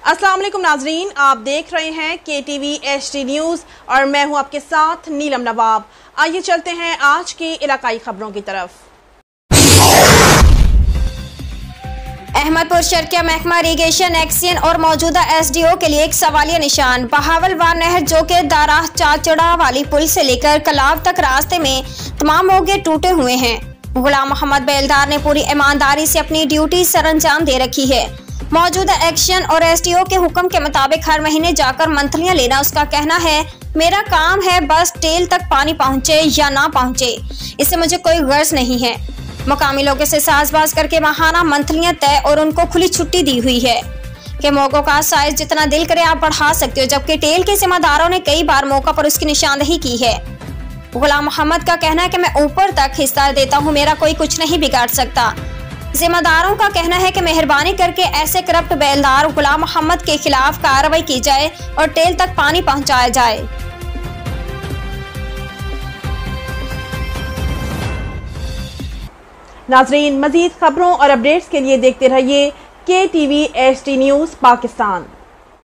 अस्सलाम वालेकुम नाजरीन, आप देख रहे हैं KTV HD न्यूज़ और मैं हूं आपके साथ नीलम नवाब। आइए चलते हैं आज की इलाकाई खबरों की तरफ। अहमदपुर शर्किया महकमा इरीगेशन एक्सियन और मौजूदा SDO के लिए एक सवालिया निशान। बहावलवार नहर जो के दारा चाचड़ा वाली पुल से लेकर कलाव तक रास्ते में तमाम मोगे टूटे हुए हैं। गुलाम मोहम्मद बेलदार ने पूरी ईमानदारी से अपनी ड्यूटी सरअंजाम दे रखी है। मौजूदा एक्शन और SDO के हुक्म के मुताबिक हर महीने जाकर मंथलियां लेना उसका कहना है। मेरा काम है बस टेल तक पानी पहुंचे या ना पहुंचे, इससे मुझे कोई गर्ज नहीं है। मुकामी लोगों से साजबाज करके माहाना मंथलियां तय और उनको खुली छुट्टी दी हुई है कि मोगों का साइज जितना दिल करे आप बढ़ा सकते हो, जबकि टेल के जिम्मेदारों ने कई बार मौका पर उसकी निशानदेही की है। गुलाम मोहम्मद का कहना है कि मैं ऊपर तक हिस्सा देता हूँ, मेरा कोई कुछ नहीं बिगाड़ सकता। जिम्मेदारों का कहना है कि मेहरबानी करके ऐसे करप्ट बेलदार गुलाम मोहम्मद के खिलाफ कार्रवाई की जाए और टेल तक पानी पहुंचाया जाए। नाजरीन, मजीद खबरों और अपडेट्स के लिए देखते रहिए KTV HD न्यूज़ पाकिस्तान।